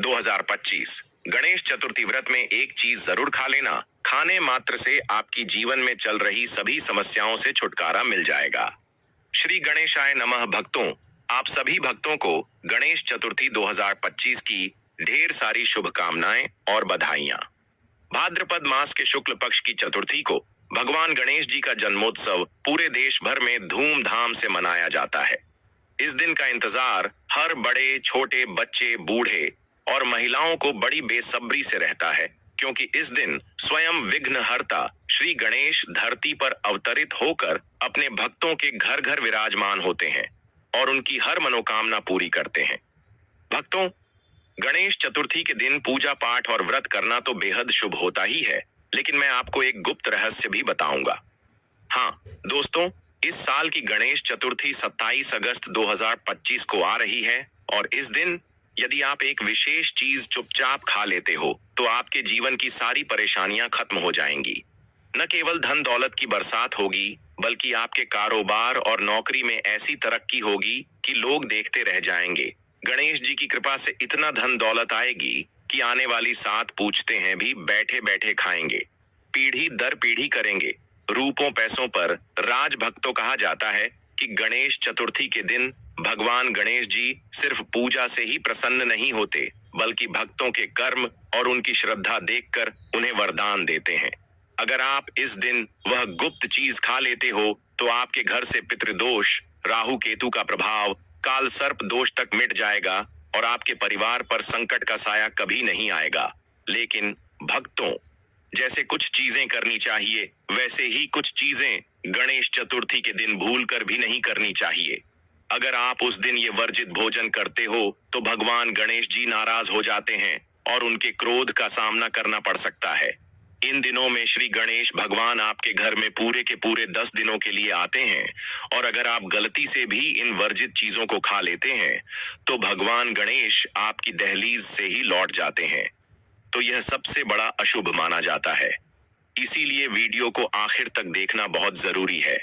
2025 गणेश चतुर्थी व्रत में एक चीज जरूर खा लेना। खाने मात्र से आपकी जीवन में चल रही सभी समस्याओं से छुटकारा मिल जाएगा। श्री गणेशाय नमः। भक्तों, आप सभी भक्तों को गणेश चतुर्थी 2025 की ढेर सारी शुभकामनाएं और बधाइयां। भाद्रपद मास के शुक्ल पक्ष की चतुर्थी को भगवान गणेश जी का जन्मोत्सव पूरे देश भर में धूमधाम से मनाया जाता है। इस दिन का इंतजार हर बड़े छोटे बच्चे बूढ़े और महिलाओं को बड़ी बेसब्री से रहता है, क्योंकि इस दिन स्वयं विघ्नहर्ता श्री गणेश धरती पर अवतरित होकर अपने भक्तों के घर घर विराजमान होते हैं और उनकी हर मनोकामना पूरी करते हैं। भक्तों, गणेश चतुर्थी के दिन पूजा पाठ और व्रत करना तो बेहद शुभ होता ही है, लेकिन मैं आपको एक गुप्त रहस्य भी बताऊंगा। हाँ दोस्तों, इस साल की गणेश चतुर्थी 27 अगस्त 2025 को आ रही है और इस दिन यदि आप एक विशेष चीज चुपचाप खा लेते हो तो आपके जीवन की सारी परेशानियां खत्म हो जाएंगी। न केवल धन दौलत की बरसात होगी, बल्कि आपके कारोबार और नौकरी में ऐसी तरक्की होगी कि लोग देखते रह जाएंगे। गणेश जी की कृपा से इतना धन दौलत आएगी कि आने वाली 7 पूछते हैं भी बैठे बैठे खाएंगे। पीढ़ी दर पीढ़ी करेंगे। रूपों पैसों पर राज भक्तों कहा जाता है कि गणेश चतुर्थी के दिन भगवान गणेश जी सिर्फ पूजा से ही प्रसन्न नहीं होते, बल्कि भक्तों के कर्म और उनकी श्रद्धा देखकर उन्हें वरदान देते हैं। अगर आप इस दिन वह गुप्त चीज खा लेते हो तो आपके घर से पितृदोष, राहु केतु का प्रभाव, काल सर्प दोष तक मिट जाएगा और आपके परिवार पर संकट का साया कभी नहीं आएगा। लेकिन भक्तों, जैसे कुछ चीजें करनी चाहिए, वैसे ही कुछ चीजें गणेश चतुर्थी के दिन भूलकर भी नहीं करनी चाहिए। अगर आप उस दिन ये वर्जित भोजन करते हो तो भगवान गणेश जी नाराज हो जाते हैं और उनके क्रोध का सामना करना पड़ सकता है। इन दिनों में श्री गणेश भगवान आपके घर में पूरे के पूरे 10 दिनों के लिए आते हैं और अगर आप गलती से भी इन वर्जित चीजों को खा लेते हैं तो भगवान गणेश आपकी दहलीज से ही लौट जाते हैं। तो यह सबसे बड़ा अशुभ माना जाता है। इसीलिए वीडियो को आखिर तक देखना बहुत जरूरी है,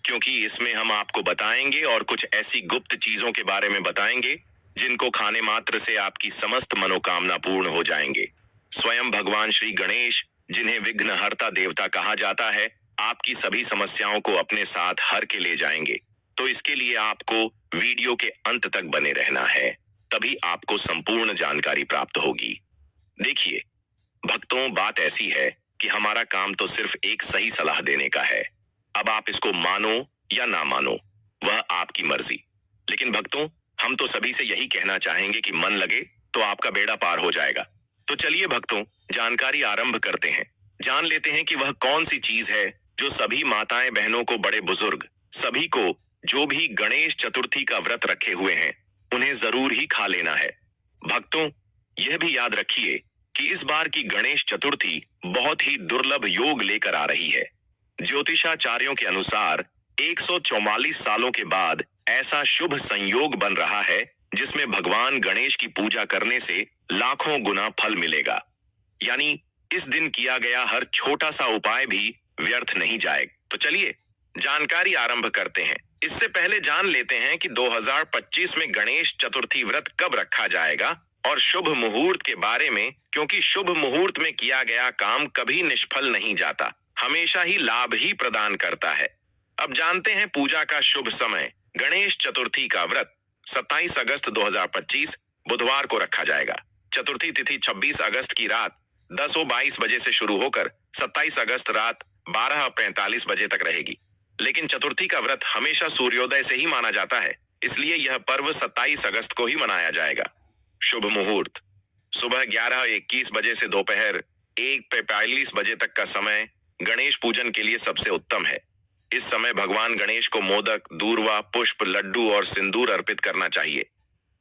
क्योंकि इसमें हम आपको बताएंगे और कुछ ऐसी गुप्त चीजों के बारे में बताएंगे जिनको खाने मात्र से आपकी समस्त मनोकामना पूर्ण हो जाएंगे। स्वयं भगवान श्री गणेश, जिन्हें विघ्नहर्ता देवता कहा जाता है, आपकी सभी समस्याओं को अपने साथ हर के ले जाएंगे। तो इसके लिए आपको वीडियो के अंत तक बने रहना है, तभी आपको संपूर्ण जानकारी प्राप्त होगी। देखिए भक्तों, बात ऐसी है कि हमारा काम तो सिर्फ एक सही सलाह देने का है। अब आप इसको मानो या ना मानो, वह आपकी मर्जी। लेकिन भक्तों, हम तो सभी से यही कहना चाहेंगे कि मन लगे तो आपका बेड़ा पार हो जाएगा। तो चलिए भक्तों, जानकारी आरंभ करते हैं। जान लेते हैं कि वह कौन सी चीज है जो सभी माताएं बहनों को, बड़े बुजुर्ग सभी को, जो भी गणेश चतुर्थी का व्रत रखे हुए हैं, उन्हें जरूर ही खा लेना है। भक्तों, यह भी याद रखिए कि इस बार की गणेश चतुर्थी बहुत ही दुर्लभ योग लेकर आ रही है। ज्योतिषाचार्यों के अनुसार 144 सालों के बाद ऐसा शुभ संयोग बन रहा है जिसमें भगवान गणेश की पूजा करने से लाखों गुना फल मिलेगा। यानी इस दिन किया गया हर छोटा सा उपाय भी व्यर्थ नहीं जाएगा। तो चलिए जानकारी आरंभ करते हैं। इससे पहले जान लेते हैं कि 2025 में गणेश चतुर्थी व्रत कब रखा जाएगा और शुभ मुहूर्त के बारे में, क्योंकि शुभ मुहूर्त में किया गया काम कभी निष्फल नहीं जाता, हमेशा ही लाभ ही प्रदान करता है। अब जानते हैं पूजा का शुभ समय। गणेश चतुर्थी का व्रत 27 अगस्त 2025 बुधवार को रखा जाएगा। चतुर्थी तिथि 26 अगस्त की रात 10:22 बजे से शुरू होकर 27 अगस्त रात 12:45 बजे तक रहेगी। लेकिन चतुर्थी का व्रत हमेशा सूर्योदय से ही माना जाता है, इसलिए यह पर्व 27 अगस्त को ही मनाया जाएगा। शुभ मुहूर्त सुबह 11:21 बजे से दोपहर 1:45 बजे तक का समय गणेश पूजन के लिए सबसे उत्तम है। इस समय भगवान गणेश को मोदक, दूर्वा, पुष्प, लड्डू और सिंदूर अर्पित करना चाहिए।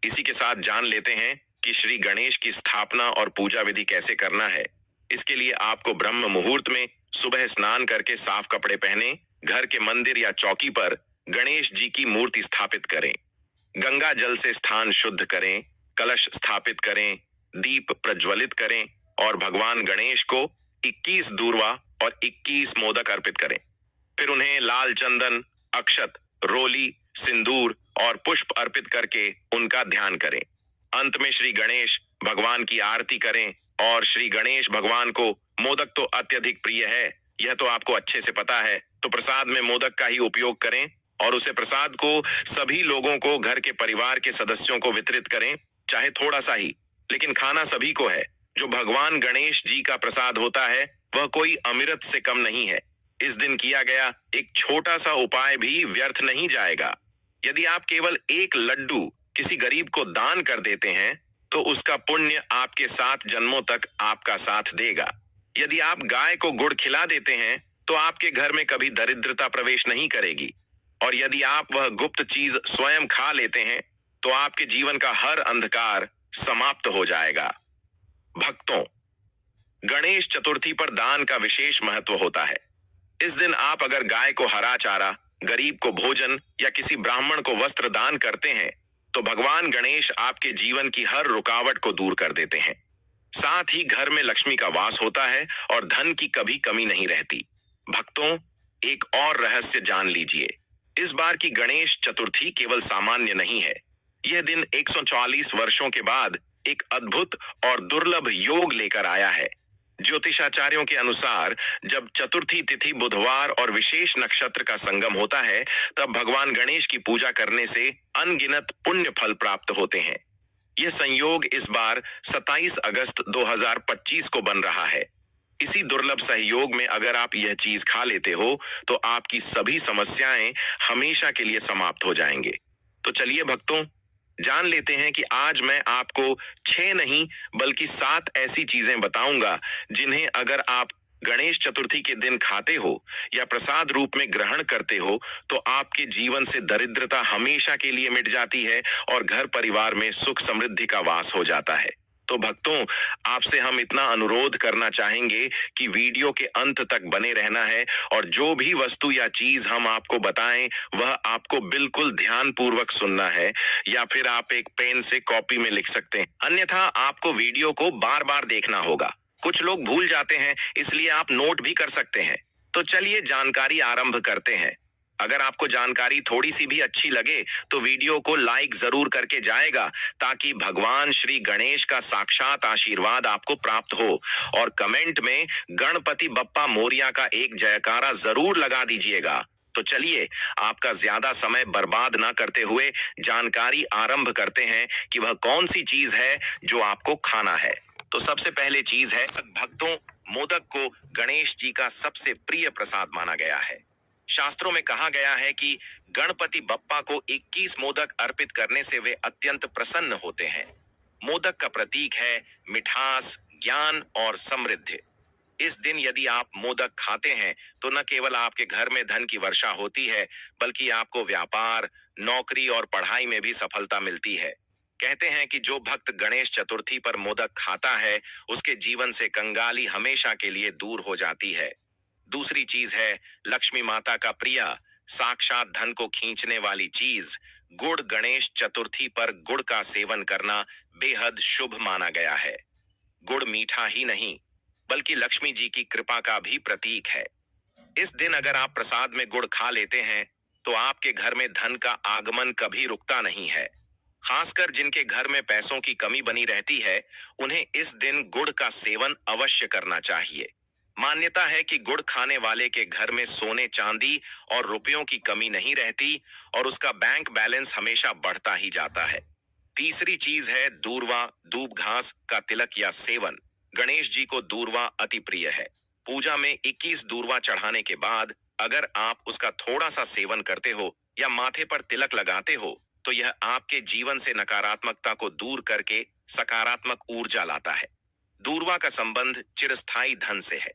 इसी के साथ जान लेते हैं कि श्री गणेश की स्थापना और पूजा विधि कैसे करना है। इसके लिए आपको ब्रह्म मुहूर्त में सुबह स्नान करके साफ कपड़े पहने घर के मंदिर या चौकी पर गणेश जी की मूर्ति स्थापित करें। गंगा जल से स्थान शुद्ध करें, कलश स्थापित करें, दीप प्रज्वलित करें और भगवान गणेश को 21 दूर्वा और 21 मोदक अर्पित करें। फिर उन्हें लाल चंदन, अक्षत, रोली, सिंदूर और पुष्प अर्पित करके उनका ध्यान करें। अंत में श्री गणेश भगवान की आरती करें। और श्री गणेश भगवान को मोदक तो अत्यधिक प्रिय है, यह तो आपको अच्छे से पता है। तो प्रसाद में मोदक का ही उपयोग करें और उसे प्रसाद को सभी लोगों को, घर के परिवार के सदस्यों को वितरित करें, चाहे थोड़ा सा ही, लेकिन खाना सभी को है। जो भगवान गणेश जी का प्रसाद होता है वह कोई अमृत से कम नहीं है। इस दिन किया गया एक छोटा सा उपाय भी व्यर्थ नहीं जाएगा। यदि आप केवल एक लड्डू किसी गरीब को दान कर देते हैं तो उसका पुण्य आपके 7 जन्मों तक आपका साथ देगा। यदि आप गाय को गुड़ खिला देते हैं तो आपके घर में कभी दरिद्रता प्रवेश नहीं करेगी। और यदि आप वह गुप्त चीज स्वयं खा लेते हैं तो आपके जीवन का हर अंधकार समाप्त हो जाएगा। भक्तों, गणेश चतुर्थी पर दान का विशेष महत्व होता है। इस दिन आप अगर गाय को हरा चारा, गरीब को भोजन या किसी ब्राह्मण को वस्त्र दान करते हैं तो भगवान गणेश आपके जीवन की हर रुकावट को दूर कर देते हैं। साथ ही घर में लक्ष्मी का वास होता है और धन की कभी कमी नहीं रहती। भक्तों, एक और रहस्य जान लीजिए। इस बार की गणेश चतुर्थी केवल सामान्य नहीं है। यह दिन 144 वर्षों के बाद एक अद्भुत और दुर्लभ योग लेकर आया है। ज्योतिषाचार्यों के अनुसार जब चतुर्थी तिथि बुधवार और विशेष नक्षत्र का संगम होता है तब भगवान गणेश की पूजा करने से अनगिनत पुण्य फल प्राप्त होते हैं। यह संयोग इस बार 27 अगस्त 2025 को बन रहा है। इसी दुर्लभ सहयोग में अगर आप यह चीज खा लेते हो तो आपकी सभी समस्याएं हमेशा के लिए समाप्त हो जाएंगे। तो चलिए भक्तों, जान लेते हैं कि आज मैं आपको 6 नहीं बल्कि 7 ऐसी चीजें बताऊंगा जिन्हें अगर आप गणेश चतुर्थी के दिन खाते हो या प्रसाद रूप में ग्रहण करते हो तो आपके जीवन से दरिद्रता हमेशा के लिए मिट जाती है और घर परिवार में सुख समृद्धि का वास हो जाता है। तो भक्तों, आपसे हम इतना अनुरोध करना चाहेंगे कि वीडियो के अंत तक बने रहना है और जो भी वस्तु या चीज हम आपको बताएं वह आपको बिल्कुल ध्यान पूर्वक सुनना है, या फिर आप एक पेन से कॉपी में लिख सकते हैं, अन्यथा आपको वीडियो को बार बार देखना होगा। कुछ लोग भूल जाते हैं, इसलिए आप नोट भी कर सकते हैं। तो चलिए जानकारी आरंभ करते हैं। अगर आपको जानकारी थोड़ी सी भी अच्छी लगे तो वीडियो को लाइक जरूर करके जाएगा ताकि भगवान श्री गणेश का साक्षात आशीर्वाद आपको प्राप्त हो। और कमेंट में गणपति बप्पा मोरिया का एक जयकारा जरूर लगा दीजिएगा। तो चलिए आपका ज्यादा समय बर्बाद ना करते हुए जानकारी आरंभ करते हैं कि वह कौन सी चीज है जो आपको खाना है। तो सबसे पहले चीज है भक्तों, मोदक को गणेश जी का सबसे प्रिय प्रसाद माना गया है। शास्त्रों में कहा गया है कि गणपति बप्पा को 21 मोदक अर्पित करने से वे अत्यंत प्रसन्न होते हैं। मोदक का प्रतीक है मिठास, ज्ञान और समृद्धि। इस दिन यदि आप मोदक खाते हैं तो न केवल आपके घर में धन की वर्षा होती है बल्कि आपको व्यापार, नौकरी और पढ़ाई में भी सफलता मिलती है। कहते हैं कि जो भक्त गणेश चतुर्थी पर मोदक खाता है उसके जीवन से कंगाली हमेशा के लिए दूर हो जाती है। दूसरी चीज है लक्ष्मी माता का प्रिय, साक्षात धन को खींचने वाली चीज गुड़। गणेश चतुर्थी पर गुड़ का सेवन करना बेहद शुभ माना गया है। गुड़ मीठा ही नहीं बल्कि लक्ष्मी जी की कृपा का भी प्रतीक है। इस दिन अगर आप प्रसाद में गुड़ खा लेते हैं तो आपके घर में धन का आगमन कभी रुकता नहीं है। खासकर जिनके घर में पैसों की कमी बनी रहती है उन्हें इस दिन गुड़ का सेवन अवश्य करना चाहिए। मान्यता है कि गुड़ खाने वाले के घर में सोने चांदी और रुपयों की कमी नहीं रहती और उसका बैंक बैलेंस हमेशा बढ़ता ही जाता है। तीसरी चीज है दूर्वा, दूब घास का तिलक या सेवन। गणेश जी को दूर्वा अति प्रिय है। पूजा में 21 दूर्वा चढ़ाने के बाद अगर आप उसका थोड़ा सा सेवन करते हो या माथे पर तिलक लगाते हो तो यह आपके जीवन से नकारात्मकता को दूर करके सकारात्मक ऊर्जा लाता है। दूर्वा का संबंध चिरस्थायी धन से है।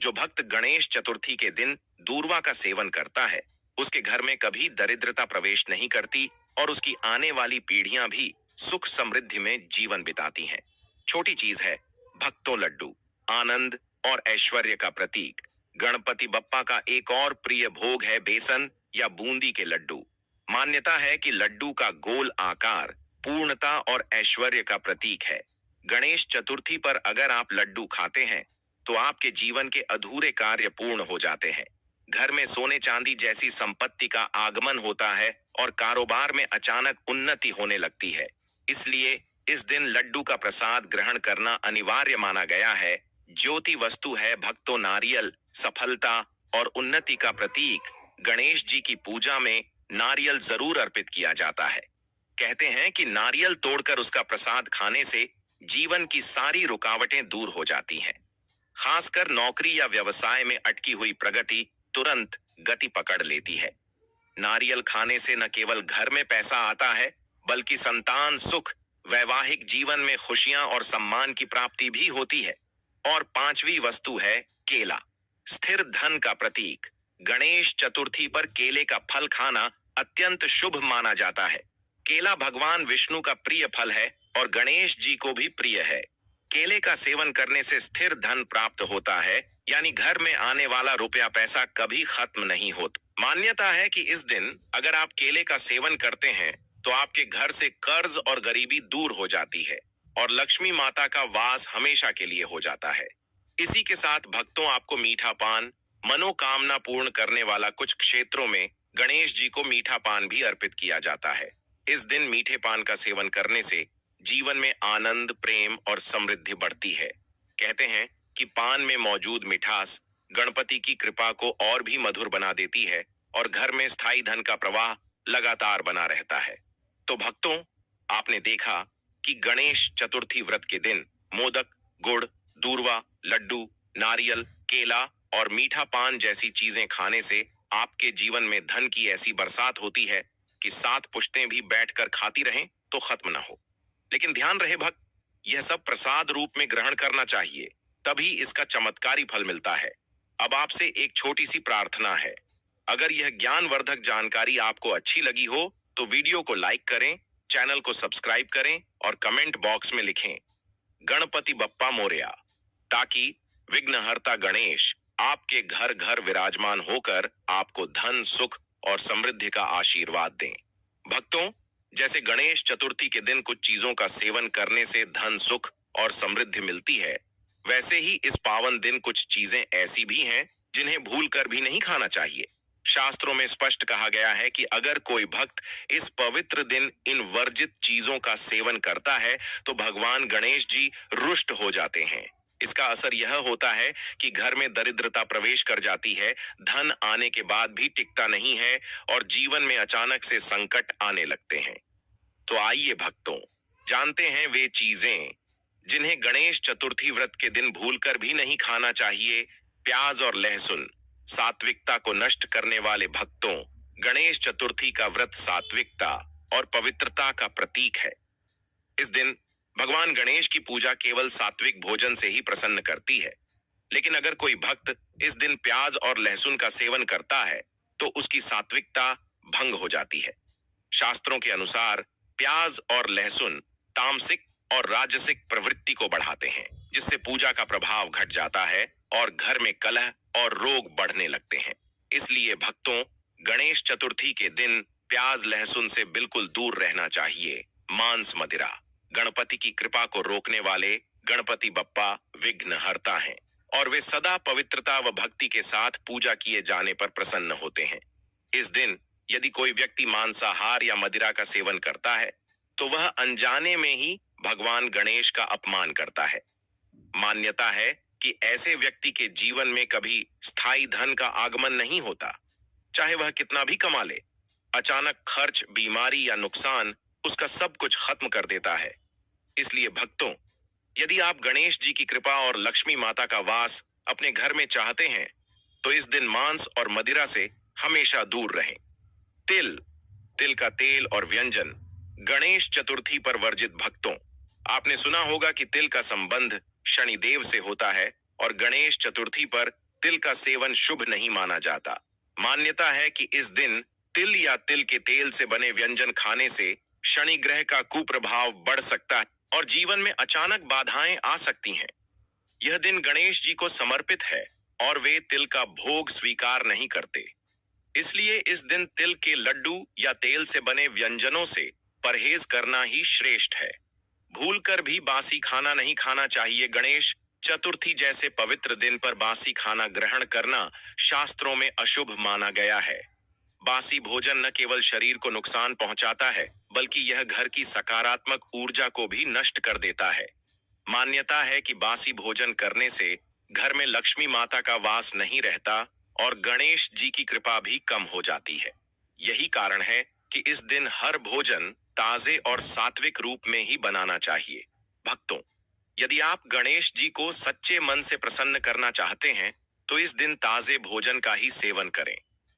जो भक्त गणेश चतुर्थी के दिन दूर्वा का सेवन करता है उसके घर में कभी दरिद्रता प्रवेश नहीं करती और उसकी आने वाली पीढ़ियां भी सुख समृद्धि में जीवन बिताती हैं। छोटी चीज है भक्तों, लड्डू आनंद और ऐश्वर्य का प्रतीक। गणपति बप्पा का एक और प्रिय भोग है बेसन या बूंदी के लड्डू। मान्यता है कि लड्डू का गोल आकार पूर्णता और ऐश्वर्य का प्रतीक है। गणेश चतुर्थी पर अगर आप लड्डू खाते हैं तो आपके जीवन के अधूरे कार्य पूर्ण हो जाते हैं। घर में सोने चांदी जैसी संपत्ति का आगमन होता है और कारोबार में अचानक उन्नति होने लगती है। इसलिए इस दिन लड्डू का प्रसाद ग्रहण करना अनिवार्य माना गया है। ज्योति वस्तु है भक्तों, नारियल सफलता और उन्नति का प्रतीक। गणेश जी की पूजा में नारियल जरूर अर्पित किया जाता है। कहते हैं कि नारियल तोड़कर उसका प्रसाद खाने से जीवन की सारी रुकावटें दूर हो जाती हैं। खासकर नौकरी या व्यवसाय में अटकी हुई प्रगति तुरंत गति पकड़ लेती है। नारियल खाने से न केवल घर में पैसा आता है, बल्कि संतान सुख, वैवाहिक जीवन में खुशियां और सम्मान की प्राप्ति भी होती है। और पांचवी वस्तु है केला, स्थिर धन का प्रतीक। गणेश चतुर्थी पर केले का फल खाना अत्यंत शुभ माना जाता है। केला भगवान विष्णु का प्रिय फल है और गणेश जी को भी प्रिय है। केले का सेवन करने से स्थिर धन प्राप्त होता है, यानी घर में आने वाला रुपया पैसा कभी खत्म नहीं होता। मान्यता है कि इस दिन अगर आप केले का सेवन करते हैं तो आपके घर से कर्ज और गरीबी दूर हो जाती है और लक्ष्मी माता का वास हमेशा के लिए हो जाता है। इसी के साथ भक्तों, आपको मीठा पान, मनोकामना पूर्ण करने वाला कुछ क्षेत्रों में गणेश जी को मीठा पान भी अर्पित किया जाता है। इस दिन मीठे पान का सेवन करने से जीवन में आनंद, प्रेम और समृद्धि बढ़ती है। कहते हैं कि पान में मौजूद मिठास गणपति की कृपा को और भी मधुर बना देती है और घर में स्थायी धन का प्रवाह लगातार बना रहता है। तो भक्तों, आपने देखा कि गणेश चतुर्थी व्रत के दिन मोदक, गुड़, दूर्वा, लड्डू, नारियल, केला और मीठा पान जैसी चीजें खाने से आपके जीवन में धन की ऐसी बरसात होती है कि 7 पुश्तें भी बैठकर खाती रहें तो खत्म ना हो। लेकिन ध्यान रहे भक्त, यह सब प्रसाद रूप में ग्रहण करना चाहिए, तभी इसका चमत्कारी फल मिलता है। अब आपसे एक छोटी सी प्रार्थना है। अगर यह ज्ञानवर्धक जानकारी आपको अच्छी लगी हो तो वीडियो को लाइक करें, चैनल को सब्सक्राइब करें और कमेंट बॉक्स में लिखें गणपति बप्पा मोरया, ताकि विघ्नहर्ता गणेश आपके घर घर विराजमान होकर आपको धन, सुख और समृद्धि का आशीर्वाद दें। भक्तों, जैसे गणेश चतुर्थी के दिन कुछ चीजों का सेवन करने से धन, सुख और समृद्धि मिलती है, वैसे ही इस पावन दिन कुछ चीजें ऐसी भी हैं जिन्हें भूलकर भी नहीं खाना चाहिए। शास्त्रों में स्पष्ट कहा गया है कि अगर कोई भक्त इस पवित्र दिन इन वर्जित चीजों का सेवन करता है तो भगवान गणेश जी रुष्ट हो जाते हैं। इसका असर यह होता है कि घर में दरिद्रता प्रवेश कर जाती है, धन आने के बाद भी टिकता नहीं है और जीवन में अचानक से संकट आने लगते हैं। तो आइए भक्तों, जानते हैं वे चीजें जिन्हें गणेश चतुर्थी व्रत के दिन भूलकर भी नहीं खाना चाहिए। प्याज और लहसुन सात्विकता को नष्ट करने वाले भक्तों, गणेश चतुर्थी का व्रत सात्विकता और पवित्रता का प्रतीक है। इस दिन भगवान गणेश की पूजा केवल सात्विक भोजन से ही प्रसन्न करती है। लेकिन अगर कोई भक्त इस दिन प्याज और लहसुन का सेवन करता है तो उसकी सात्विकता भंग हो जाती है। शास्त्रों के अनुसार प्याज और लहसुन तामसिक और राजसिक प्रवृत्ति को बढ़ाते हैं, जिससे पूजा का प्रभाव घट जाता है और घर में कलह और रोग बढ़ने लगते हैं। इसलिए भक्तों, गणेश चतुर्थी के दिन प्याज लहसुन से बिल्कुल दूर रहना चाहिए। मांस, मदिरा गणपति की कृपा को रोकने वाले गणपति बप्पा विघ्नहर्ता हैं और वे सदा पवित्रता व भक्ति के साथ पूजा किए जाने पर प्रसन्न होते हैं। इस दिन यदि कोई व्यक्ति मांसाहार या मदिरा का सेवन करता है तो वह अनजाने में ही भगवान गणेश का अपमान करता है। मान्यता है कि ऐसे व्यक्ति के जीवन में कभी स्थायी धन का आगमन नहीं होता, चाहे वह कितना भी कमा ले। अचानक खर्च, बीमारी या नुकसान उसका सब कुछ खत्म कर देता है। इसलिए भक्तों, यदि आप गणेश जी की कृपा और लक्ष्मी माता का वास अपने घर में चाहते हैं तो इस दिन मांस और मदिरा से हमेशा दूर रहें। तिल का तेल और व्यंजन गणेश चतुर्थी पर वर्जित। भक्तों, आपने सुना होगा कि तिल का संबंध शनिदेव से होता है और गणेश चतुर्थी पर तिल का सेवन शुभ नहीं माना जाता। मान्यता है कि इस दिन तिल या तिल के तेल से बने व्यंजन खाने से शनि ग्रह का कुप्रभाव बढ़ सकता है और जीवन में अचानक बाधाएं आ सकती हैं। यह दिन गणेश जी को समर्पित है और वे तिल का भोग स्वीकार नहीं करते। इसलिए इस दिन तिल के लड्डू या तेल से बने व्यंजनों से परहेज करना ही श्रेष्ठ है। भूलकर भी बासी खाना नहीं खाना चाहिए। गणेश चतुर्थी जैसे पवित्र दिन पर बासी खाना ग्रहण करना शास्त्रों में अशुभ माना गया है। बासी भोजन न केवल शरीर को नुकसान पहुंचाता है, बल्कि यह घर की सकारात्मक ऊर्जा को भी नष्ट कर देता है। मान्यता है कि बासी भोजन करने से घर में लक्ष्मी माता का वास नहीं रहता और गणेश जी की कृपा भी कम हो जाती है। यही कारण है कि इस दिन हर भोजन ताजे और सात्विक रूप में ही बनाना चाहिए। भक्तों, यदि आप गणेश जी को सच्चे मन से प्रसन्न करना चाहते हैं, तो इस दिन ताजे भोजन का ही सेवन करें।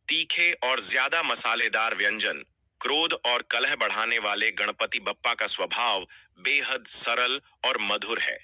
तीखे और ज्यादा मसालेदार व्यंजन क्रोध और कलह बढ़ाने वाले गणपति बप्पा का स्वभाव बेहद सरल और मधुर है।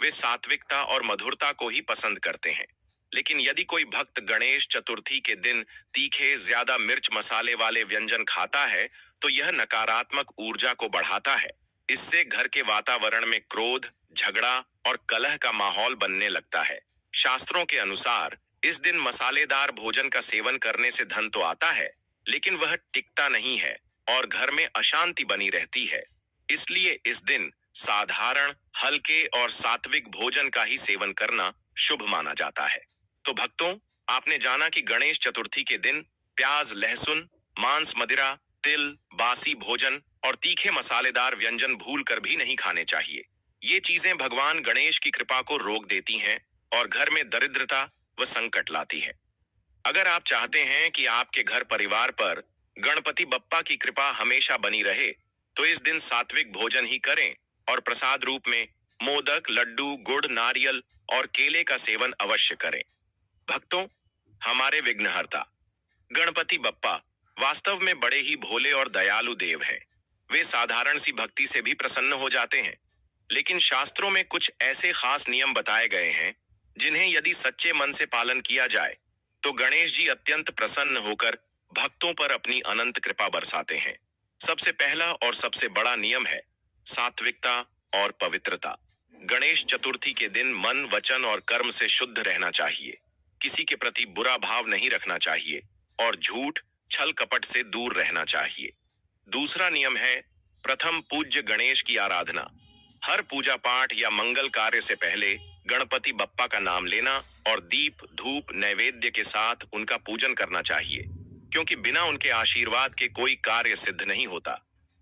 वे सात्विकता और मधुरता को ही पसंद करते हैं। लेकिन यदि कोई भक्त गणेश चतुर्थी के दिन तीखे ज्यादा मिर्च मसाले वाले व्यंजन खाता है, तो यह नकारात्मक ऊर्जा को बढ़ाता है। इससे घर के वातावरण में क्रोध, झगड़ा और कलह का माहौल बनने लगता है। शास्त्रों के अनुसार इस दिन मसालेदार भोजन का सेवन करने से धन तो आता है, लेकिन वह टिकता नहीं है और घर में अशांति बनी रहती है। इसलिए इस दिन साधारण, हल्के और सात्विक भोजन का ही सेवन करना शुभ माना जाता है। तो भक्तों, आपने जाना कि गणेश चतुर्थी के दिन प्याज, लहसुन, मांस, मदिरा, तिल, बासी भोजन और तीखे मसालेदार व्यंजन भूल कर भी नहीं खाने चाहिए। ये चीजें भगवान गणेश की कृपा को रोक देती हैं और घर में दरिद्रता व संकट लाती है। अगर आप चाहते हैं कि आपके घर परिवार पर गणपति बप्पा की कृपा हमेशा बनी रहे, तो इस दिन सात्विक भोजन ही करें और प्रसाद रूप में मोदक, लड्डू, गुड़, नारियल और केले का सेवन अवश्य करें। भक्तों, हमारे विघ्नहर्ता गणपति बप्पा वास्तव में बड़े ही भोले और दयालु देव हैं। वे साधारण सी भक्ति से भी प्रसन्न हो जाते हैं, लेकिन शास्त्रों में कुछ ऐसे खास नियम बताए गए हैं जिन्हें यदि सच्चे मन से पालन किया जाए तो गणेश जी अत्यंत प्रसन्न होकर भक्तों पर अपनी अनंत कृपा बरसाते हैं। सबसे पहला और सबसे बड़ा नियम है सात्विकता और पवित्रता। गणेश चतुर्थी के दिन मन, वचन और कर्म से शुद्ध रहना चाहिए। किसी के प्रति बुरा भाव नहीं रखना चाहिए और झूठ, छल कपट से दूर रहना चाहिए। दूसरा नियम है प्रथम पूज्य गणेश की आराधना। हर पूजा पाठ या मंगल कार्य से पहले गणपति बप्पा का नाम लेना और दीप, धूप, नैवेद्य के साथ उनका पूजन करना चाहिए, क्योंकि बिना उनके आशीर्वाद के कोई कार्य सिद्ध नहीं होता।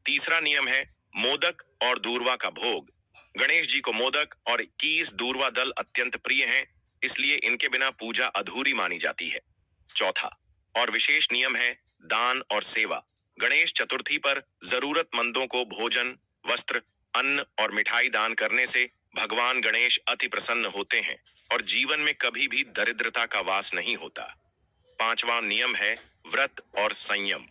तीसरा नियम है मोदक और दूर्वा का भोग। गणेश जी को मोदक और 21 दूर्वा दल अत्यंत प्रिय हैं, इसलिए इनके बिना पूजा अधूरी मानी जाती है। चौथा और विशेष नियम है दान और सेवा। गणेश चतुर्थी पर जरूरतमंदों को भोजन, वस्त्र, अन्न और मिठाई दान करने से भगवान गणेश अति प्रसन्न होते हैं और जीवन में कभी भी दरिद्रता का वास नहीं होता। पांचवा नियम है व्रत और संयम।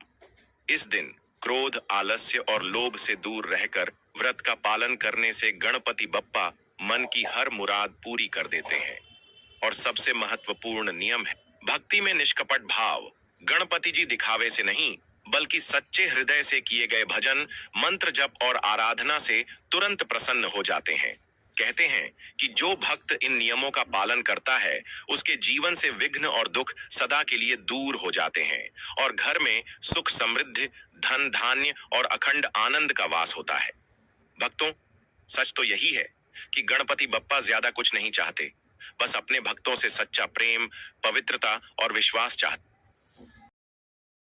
इस दिन क्रोध, आलस्य और लोभ से दूर रहकर व्रत का पालन करने से गणपति बप्पा मन की हर मुराद पूरी कर देते हैं। और सबसे महत्वपूर्ण नियम है भक्ति में निष्कपट भाव। गणपति जी दिखावे से नहीं, बल्कि सच्चे हृदय से किए गए भजन, मंत्र जप और आराधना से तुरंत प्रसन्न हो जाते हैं। कहते हैं कि जो भक्त इन नियमों का पालन करता है, उसके जीवन से विघ्न और दुख सदा के लिए दूर हो जाते हैं और घर में सुख, समृद्धि, धन, धान्य और अखंड आनंद का वास होता है। भक्तों, सच तो यही है कि गणपति बप्पा ज्यादा कुछ नहीं चाहते, बस अपने भक्तों से सच्चा प्रेम, पवित्रता और विश्वास चाहते